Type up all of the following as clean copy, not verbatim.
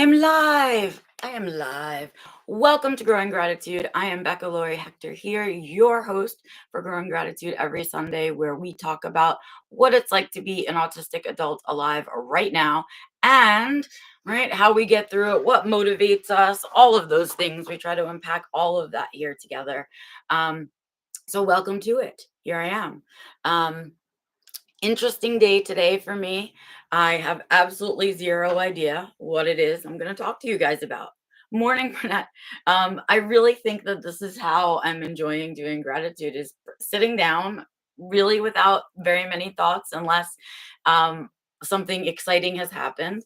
I'm live. I am live. Welcome to Growing Gratitude. I am Becca Lori Hector here, your host for Growing Gratitude every Sunday, where we talk about what it's like to be an autistic adult alive right now and how we get through it, what motivates us, all of those things. We try to unpack all of that here together. So welcome to it. Here I am. Interesting day today for me. I have absolutely zero idea what it is I'm going to talk to you guys about. Morning, Burnett. I really think that this is how I'm enjoying doing gratitude is sitting down really without very many thoughts unless um, something exciting has happened.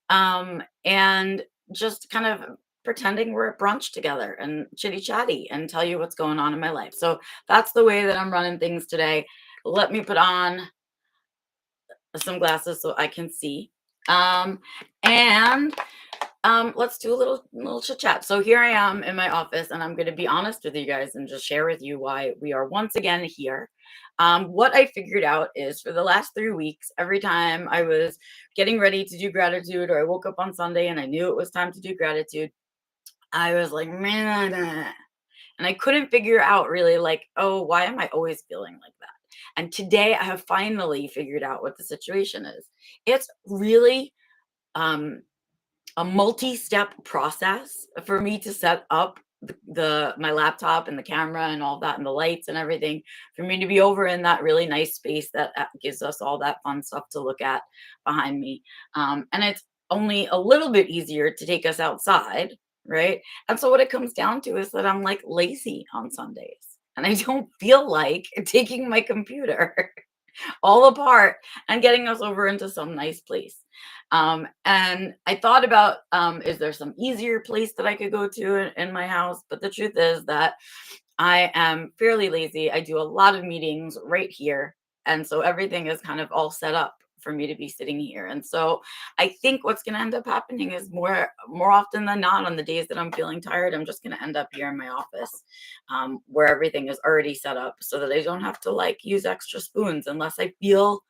And just kind of pretending we're at brunch together and chitty chatty and tell you what's going on in my life. So that's the way that I'm running things today. Let me put on some glasses so I can see. And let's do a little chit chat. So here I am in my office, and I'm going to be honest with you guys and just share with you why we are once again here. What I figured out is for the last 3 weeks, every time I was getting ready to do gratitude, or I woke up on Sunday and I knew it was time to do gratitude, I was like, man, and I couldn't figure out really like, oh, why am I always feeling like that? And today I have finally figured out what the situation is. It's really um, a multi-step process for me to set up the my laptop and the camera and all that and the lights and everything for me to be over in that really nice space that gives us all that fun stuff to look at behind me. And it's only a little bit easier to take us outside, right? And so what it comes down to is that I'm like lazy on Sundays and I don't feel like taking my computer all apart and getting us over into some nice place. And I thought about, is there some easier place that I could go to in my house? But the truth is that I am fairly lazy. I do a lot of meetings right here. And so everything is kind of all set up for me to be sitting here. And so I think what's going to end up happening is more often than not, on the days that I'm feeling tired, I'm just going to end up here in my office, where everything is already set up so that I don't have to like use extra spoons unless I feel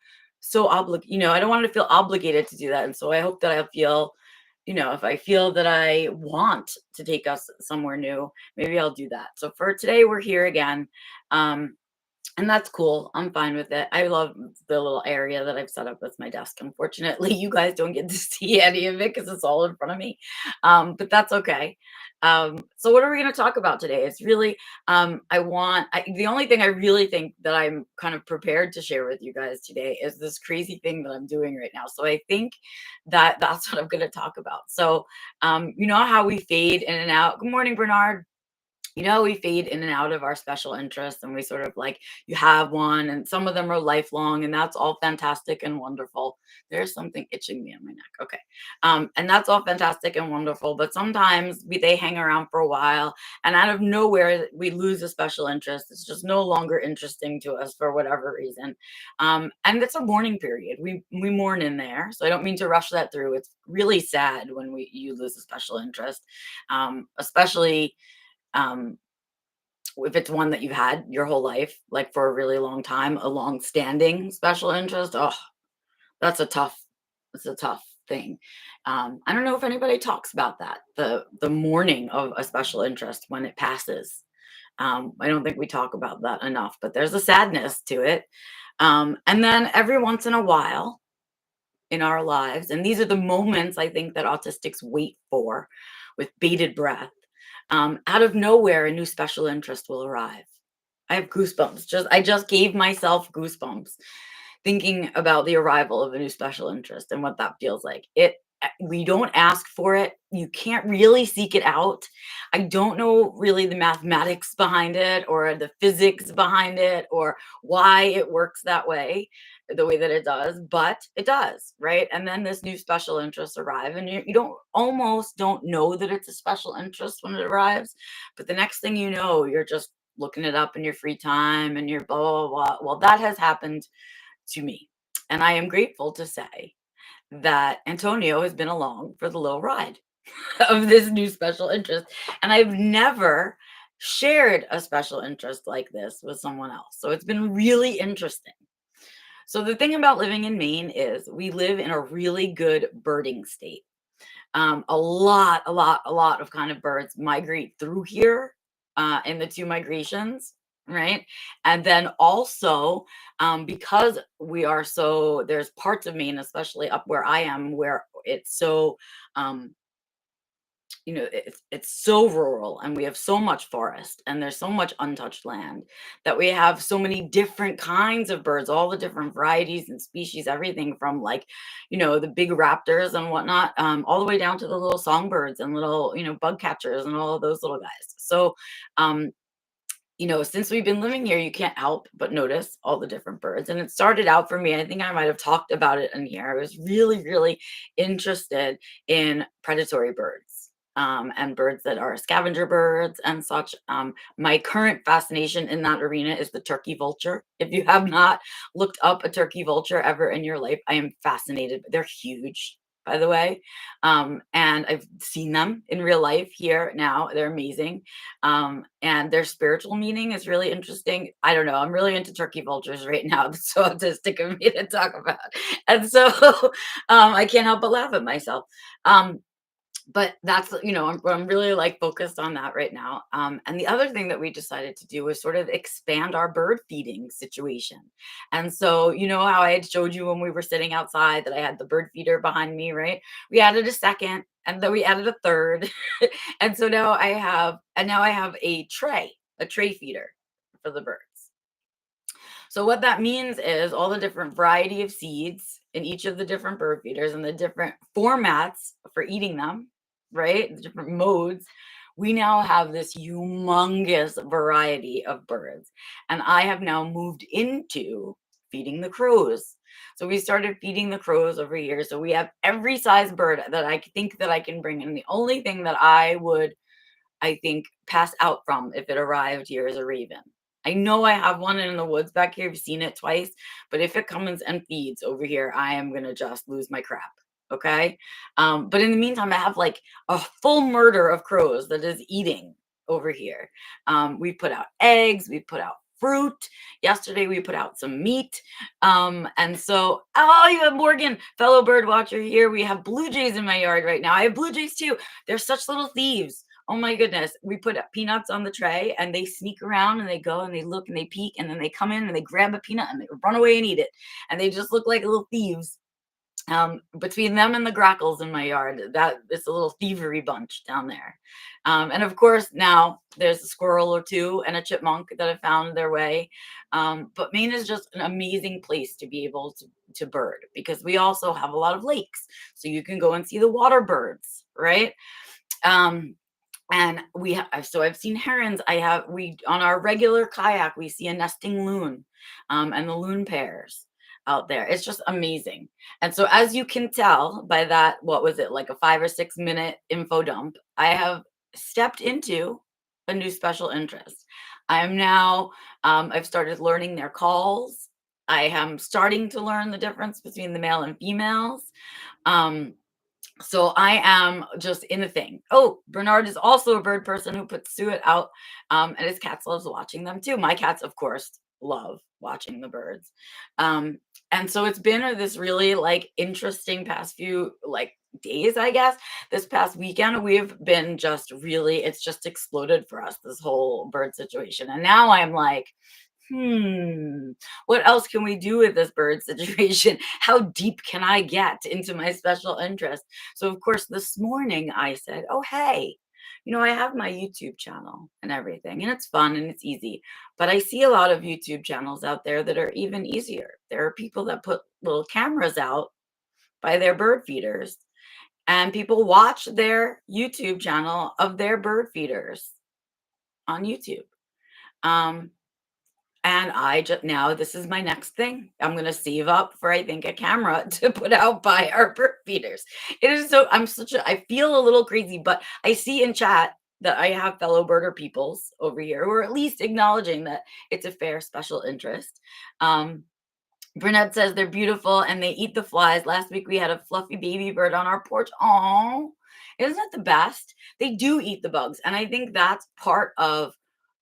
so I don't want to feel obligated to do that. And so I hope that I feel, if I feel that I want to take us somewhere new, maybe I'll do that. So for today, we're here again. Um, and that's cool. I'm fine with it. I love the little area that I've set up as my desk. Unfortunately, you guys don't get to see any of it because it's all in front of me. But that's okay. So what are we going to talk about today? It's really, the only thing I really think that I'm kind of prepared to share with you guys today is this crazy thing that I'm doing right now. So I think that that's what I'm going to talk about. So, you know how we fade in and out. Good morning, Bernard. We fade in and out of our special interests, and we sort of like, you have one, and some of them are lifelong, and that's all fantastic and wonderful. There's something itching me on my neck. Okay. And that's all fantastic and wonderful, but sometimes they hang around for a while, and out of nowhere, we lose a special interest. It's just no longer interesting to us for whatever reason. And it's a mourning period. We mourn in there. So I don't mean to rush that through. It's really sad when you lose a special interest, especially if it's one that you've had your whole life, like for a really long time, a long-standing special interest. Oh, that's a tough, it's a tough thing. I don't know if anybody talks about that, the mourning of a special interest when it passes. I don't think we talk about that enough, but there's a sadness to it. And then every once in a while in our lives, and these are the moments I think that autistics wait for with bated breath. Out of nowhere, a new special interest will arrive. I have goosebumps. I just gave myself goosebumps thinking about the arrival of a new special interest and what that feels like. We don't ask for it. You can't really seek it out. I don't know really the mathematics behind it or the physics behind it or why it works that way, the way that it does, but it does, right? And then this new special interests arrive, and you don't almost don't know that it's a special interest when it arrives, but the next thing you know, you're just looking it up in your free time and you're blah blah blah. Well, that has happened to me, and I am grateful to say that Antonio has been along for the little ride of this new special interest. And I've never shared a special interest like this with someone else. So it's been really interesting. So the thing about living in Maine is we live in a really good birding state. A lot of kind of birds migrate through here in the two migrations, right? And then also, because we are so, there's parts of Maine, especially up where I am, where it's so, um, it's so rural and we have so much forest and there's so much untouched land that we have so many different kinds of birds, all the different varieties and species, everything from like, the big raptors and whatnot, all the way down to the little songbirds and little, bug catchers and all of those little guys. So, um, since we've been living here, you can't help but notice all the different birds. And it started out for me, I think I might have talked about it in here. I was really, really interested in predatory birds. And birds that are scavenger birds and such. My current fascination in that arena is the turkey vulture. If you have not looked up a turkey vulture ever in your life, I am fascinated. They're huge, by the way. And I've seen them in real life here now. They're amazing. And their spiritual meaning is really interesting. I don't know. I'm really into turkey vultures right now. It's so autistic of me to talk about. And so I can't help but laugh at myself. Um, but that's, I'm really like focused on that right now. And the other thing that we decided to do was sort of expand our bird feeding situation. And so, you know how I had showed you when we were sitting outside that I had the bird feeder behind me, right? We added a second and then we added a third. And so now I have a tray feeder for the birds. So what that means is all the different variety of seeds in each of the different bird feeders and the different formats for eating them, right? The different modes. We now have this humongous variety of birds. And I have now moved into feeding the crows. So we started feeding the crows over here. So we have every size bird that I think that I can bring in. The only thing that I think, pass out from if it arrived here as a raven. I know I have one in the woods back here. I've seen it twice, but if it comes and feeds over here, I am gonna just lose my crap. Okay. But in the meantime, I have like a full murder of crows that is eating over here. We put out eggs, we put out fruit. Yesterday we put out some meat. And so, oh, you have Morgan, fellow bird watcher here. We have blue jays in my yard right now. I have blue jays too. They're such little thieves. Oh my goodness. We put peanuts on the tray and they sneak around and they go and they look and they peek and then they come in and they grab a peanut and they run away and eat it. And they just look like little thieves. Between them and the grackles in my yard, that it's a little thievery bunch down there. And of course, now there's a squirrel or two and a chipmunk that have found their way. But Maine is just an amazing place to be able to bird because we also have a lot of lakes. So you can go and see the water birds, right? Um, and so I've seen herons. We on our regular kayak, we see a nesting loon, and the loon pairs out there. It's just amazing. And so as you can tell by that, what was it, like a 5 or 6 minute info dump, I have stepped into a new special interest. I am now, I've started learning their calls. I am starting to learn the difference between the male and females. Um, so I am just in the thing. Oh, Bernard is also a bird person who puts suet out, and his cats loves watching them too. My cats, of course, love watching the birds. Um, and so it's been this really like interesting past few like days, I guess. This past weekend, we've been just really, it's just exploded for us, this whole bird situation. And now I'm like, what else can we do with this bird situation? How deep can I get into my special interest? So, of course, this morning I said, oh, hey, I have my YouTube channel and everything, and it's fun and it's easy. But I see a lot of YouTube channels out there that are even easier. There are people that put little cameras out by their bird feeders, and people watch their YouTube channel of their bird feeders on YouTube. Um, And I just now this is my next thing. I'm gonna save up for I think a camera to put out by our bird feeders. It is so I feel a little crazy, but I see in chat that I have fellow birder peoples over here who are at least acknowledging that it's a fair special interest. Um, Brunette says they're beautiful and they eat the flies. Last week we had a fluffy baby bird on our porch. Oh, isn't that the best? They do eat the bugs. And I think that's part of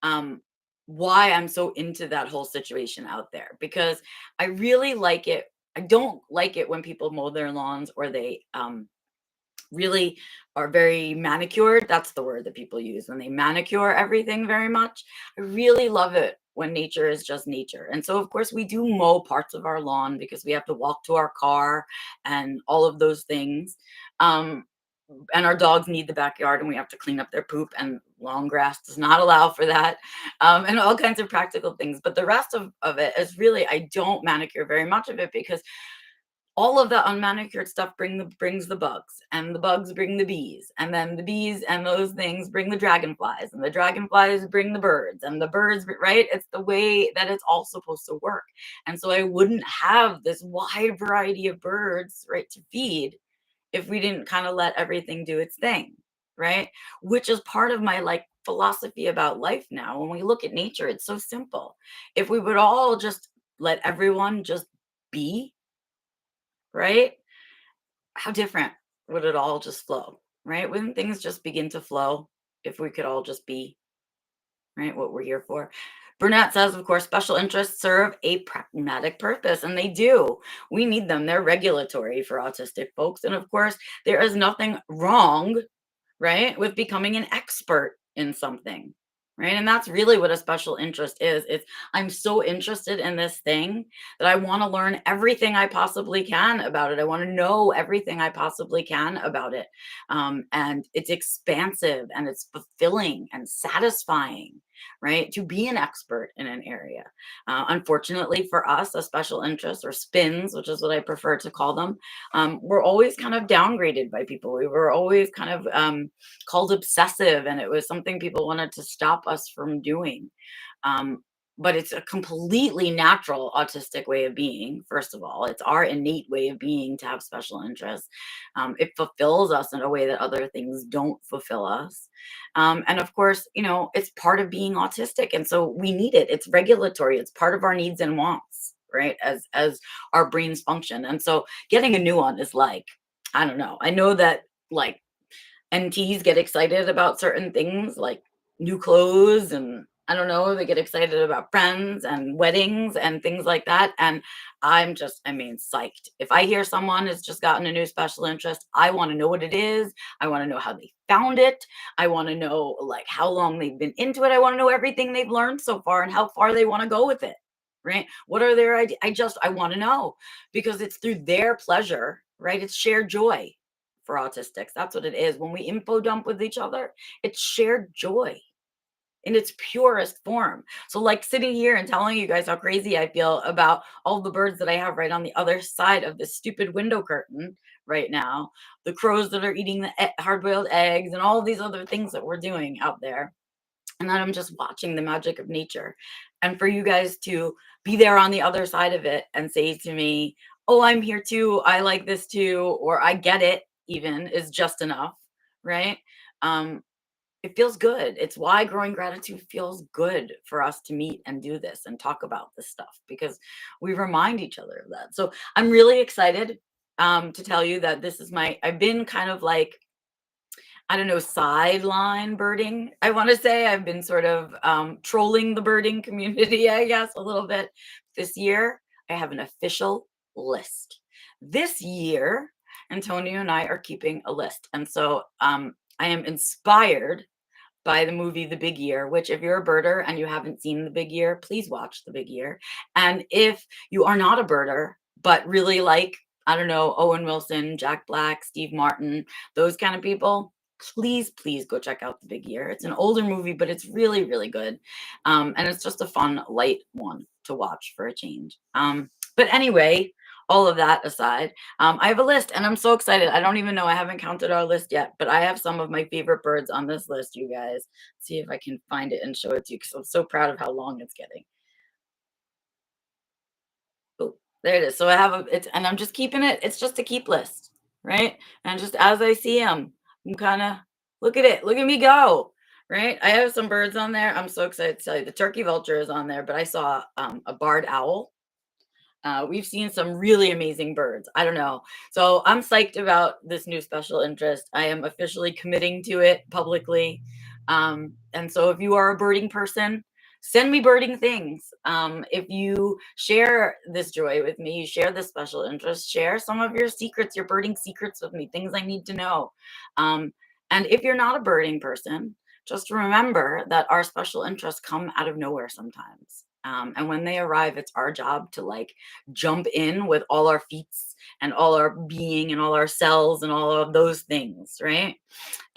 um, why I'm so into that whole situation out there because I really like it. I don't like it when people mow their lawns or they really are very manicured. That's the word that people use when they manicure everything very much. I really love it when nature is just nature. And so, of course, we do mow parts of our lawn because we have to walk to our car and all of those things. Um, and our dogs need the backyard and we have to clean up their poop, and long grass does not allow for that, and all kinds of practical things. But the rest of it is really, I don't manicure very much of it because all of the unmanicured stuff brings the bugs, and the bugs bring the bees, and then the bees and those things bring the dragonflies, and the dragonflies bring the birds, and the birds right. It's the way that it's all supposed to work. And so I wouldn't have this wide variety of birds, right, to feed if we didn't kind of let everything do its thing, right? Which is part of my like philosophy about life now. When we look at nature, it's so simple. If we would all just let everyone just be, right? How different would it all just flow, right? Wouldn't things just begin to flow if we could all just be, right? What we're here for. Burnett says, of course, special interests serve a pragmatic purpose, and they do. We need them. They're regulatory for autistic folks. And of course, there is nothing wrong, right, with becoming an expert in something, right? And that's really what a special interest is. It's I'm so interested in this thing that I want to learn everything I possibly can about it. I want to know everything I possibly can about it. And it's expansive and it's fulfilling and satisfying, right, to be an expert in an area. Unfortunately for us, a special interest or spins, which is what I prefer to call them, we're always kind of downgraded by people. We were always kind of called obsessive, and it was something people wanted to stop us from doing. Um, but it's a completely natural autistic way of being. First of all, it's our innate way of being to have special interests. It fulfills us in a way that other things don't fulfill us. And of course, it's part of being autistic, and so we need it. It's regulatory. It's part of our needs and wants, right? As our brains function. And so getting a new one is like, I don't know. I know that like NTs get excited about certain things like new clothes, and I don't know, they get excited about friends and weddings and things like that. And I mean, psyched. If I hear someone has just gotten a new special interest, I want to know what it is. I want to know how they found it. I want to know like how long they've been into it. I want to know everything they've learned so far and how far they want to go with it. Right? What are their ideas? I want to know because it's through their pleasure, right? It's shared joy for autistics. That's what it is. When we info dump with each other, it's shared joy in its purest form. So, like sitting here and telling you guys how crazy I feel about all the birds that I have right on the other side of this stupid window curtain right now, the crows that are eating the hard boiled eggs, and all these other things that we're doing out there. And then I'm just watching the magic of nature. And for you guys to be there on the other side of it and say to me, "Oh, I'm here too. I like this too," or "I get it," even is just enough, right? Um, it feels good. It's why growing gratitude feels good for us to meet and do this and talk about this stuff because we remind each other of that. So I'm really excited to tell you that I've been kind of like, I don't know, sideline birding. I want to say I've been sort of trolling the birding community, I guess, a little bit. This year, I have an official list. This year, Antonio and I are keeping a list. And so I am inspired by the movie The Big Year, which if you're a birder and you haven't seen The Big Year, please watch The Big Year. And if you are not a birder, but really like, I don't know, Owen Wilson, Jack Black, Steve Martin, those kind of people, please, please go check out The Big Year. It's an older movie, but it's really, really good. And it's just a fun, light one to watch for a change. But anyway, all of that aside, I have a list and I'm so excited. I don't even know. I haven't counted our list yet, but I have some of my favorite birds on this list, you guys. See if I can find it and show it to you because I'm so proud of how long it's getting. Oh, there it is. So I have and I'm just keeping it. It's just a keep list, right? And just as I see them, I'm kind of look at it. Look at me go, right? I have some birds on there. I'm so excited to tell you. The turkey vulture is on there, but I saw a barred owl. We've seen some really amazing birds. I don't know. So I'm psyched about this new special interest. I am officially committing to it publicly. And so if you are a birding person, Send me birding things. If you share this joy with me, you share this special interest, share some of your secrets, your birding secrets with me, things I need to know. Um, and if you're not a birding person, just remember that our special interests come out of nowhere sometimes. And when they arrive, it's our job to like jump in with all our feet and all our being and all our cells and all of those things, right?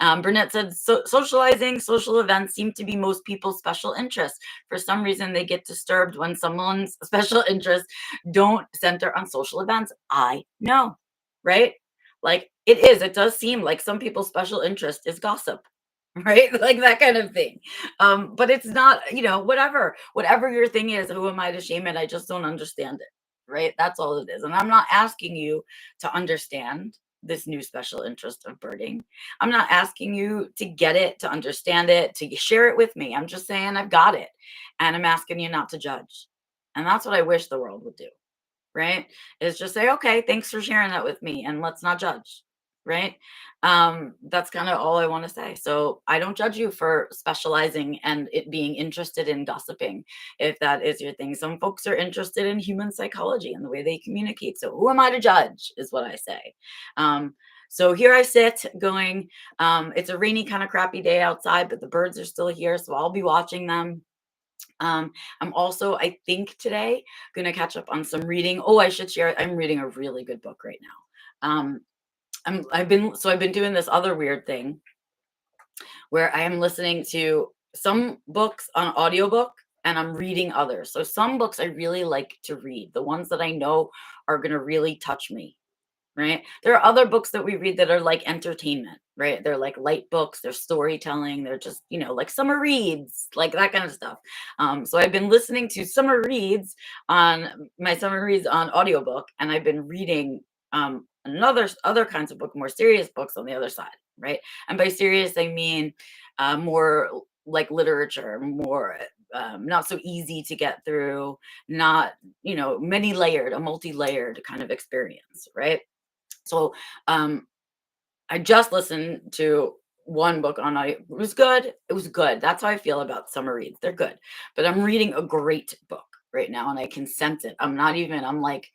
Burnett said, socializing, social events seem to be most people's special interests. For some reason, they get disturbed when someone's special interests don't center on social events. I know, right? Like it does seem like some people's special interest is gossip, right? Like that kind of thing. But it's not, whatever your thing is, who am I to shame it? I just don't understand it, right? That's all it is. And I'm not asking you to understand this new special interest of birding. I'm not asking you to get it, to understand it, to share it with me. I'm just saying I've got it. And I'm asking you not to judge. And that's what I wish the world would do, right? Is just say, okay, thanks for sharing that with me, and let's not judge, right? That's kind of all I want to say. So I don't judge you for specializing and it being interested in gossiping, if that is your thing. Some folks are interested in human psychology and the way they communicate. So who am I to judge, is what I say. So here I sit going, it's a rainy, kind of crappy day outside, but the birds are still here. So I'll be watching them. I'm also, I think today, gonna catch up on some reading. Oh, I should share. I'm reading a really good book right now. I've been doing this other weird thing where I am listening to some books on audiobook and I'm reading others. So some books I really like to read, the ones that I know are gonna really touch me, right? There are other books that we read that are like entertainment, right? They're like light books, they're storytelling, they're just, like summer reads, like that kind of stuff. So I've been listening to summer reads on audiobook, and I've been reading another other kinds of book, more serious books on the other side, right? And by serious, I mean more like literature, more not so easy to get through, not, many layered, a multi-layered kind of experience, right? So, I just listened to one book on audio. It was good. It was good. That's how I feel about summer reads. They're good. But I'm reading a great book right now and I can sense it. I'm like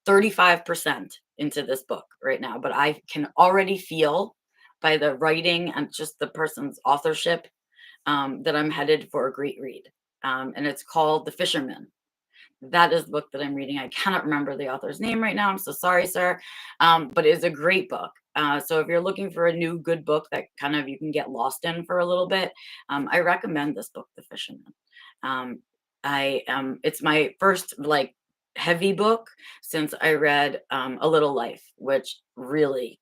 35% into this book right now, but I can already feel by the writing and just the person's authorship, that I'm headed for a great read. And it's called The Fisherman. That is the book that I'm reading. I cannot remember the author's name right now. I'm so sorry, sir. But it's a great book. So if you're looking for a new good book that kind of you can get lost in for a little bit, I recommend this book, The Fisherman. It's my first like heavy book since I read A Little Life, which really,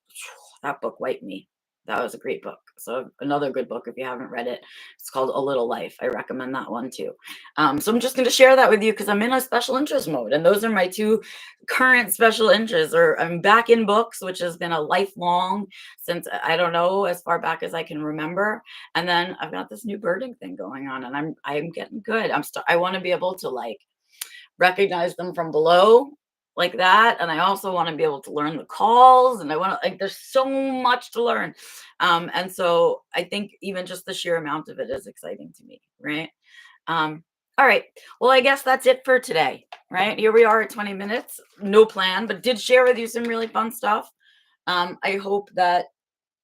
that book wiped me. That was a great book. So another good book if you haven't read it. It's called A Little Life. I recommend that one too. So I'm just going to share that with you because I'm in a special interest mode, and those are my two current special interests. Or I'm back in books, which has been a lifelong, since I don't know, as far back as I can remember. And then I've got this new birding thing going on, and I'm getting good. I want to be able to like recognize them from below like that, and I also want to be able to learn the calls, and I want to, like, there's so much to learn. And so I think even just the sheer amount of it is exciting to me, right? All right. Well, I guess that's it for today, right? Here we are at 20 minutes. No plan, but did share with you some really fun stuff. I hope that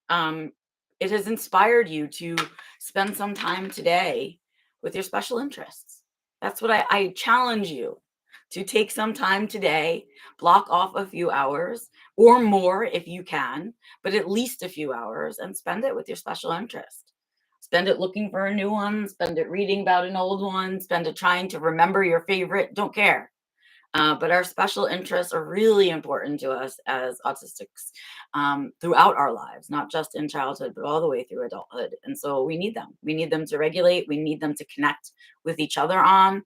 um, it has inspired you to spend some time today with your special interests. That's what I challenge you to take some time today, block off a few hours or more if you can, but at least a few hours, and spend it with your special interest. Spend it looking for a new one, spend it reading about an old one, spend it trying to remember your favorite, don't care. But our special interests are really important to us as autistics, throughout our lives, not just in childhood, but all the way through adulthood. And so we need them. We need them to regulate. We need them to connect with each other on.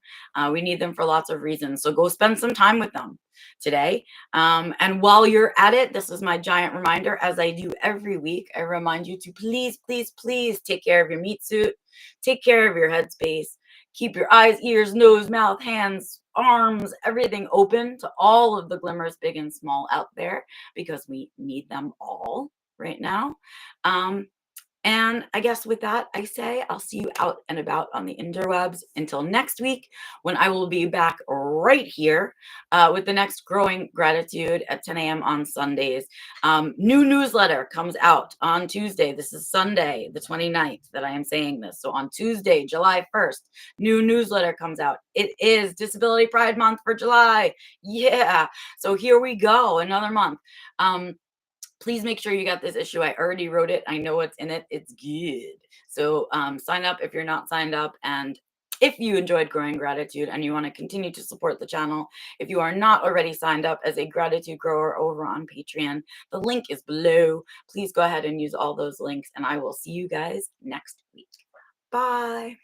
We need them for lots of reasons. So go spend some time with them today. And while you're at it, this is my giant reminder, as I do every week. I remind you to please, please, please take care of your meat suit, take care of your headspace. Keep your eyes, ears, nose, mouth, hands, arms, everything open to all of the glimmers, big and small, out there, because we need them all right now. Um, And I guess with that, I say I'll see you out and about on the interwebs until next week, when I will be back right here with the next Growing Gratitude at 10 a.m. on Sundays. New newsletter comes out on Tuesday. This is Sunday, the 29th, that I am saying this. So on Tuesday, July 1st, new newsletter comes out. It is Disability Pride Month for July. Yeah. So here we go, another month. Please make sure you got this issue. I already wrote it. I know what's in it. It's good. So sign up if you're not signed up. And if you enjoyed Growing Gratitude and you want to continue to support the channel, if you are not already signed up as a gratitude grower over on Patreon, the link is below. Please go ahead and use all those links, and I will see you guys next week. Bye.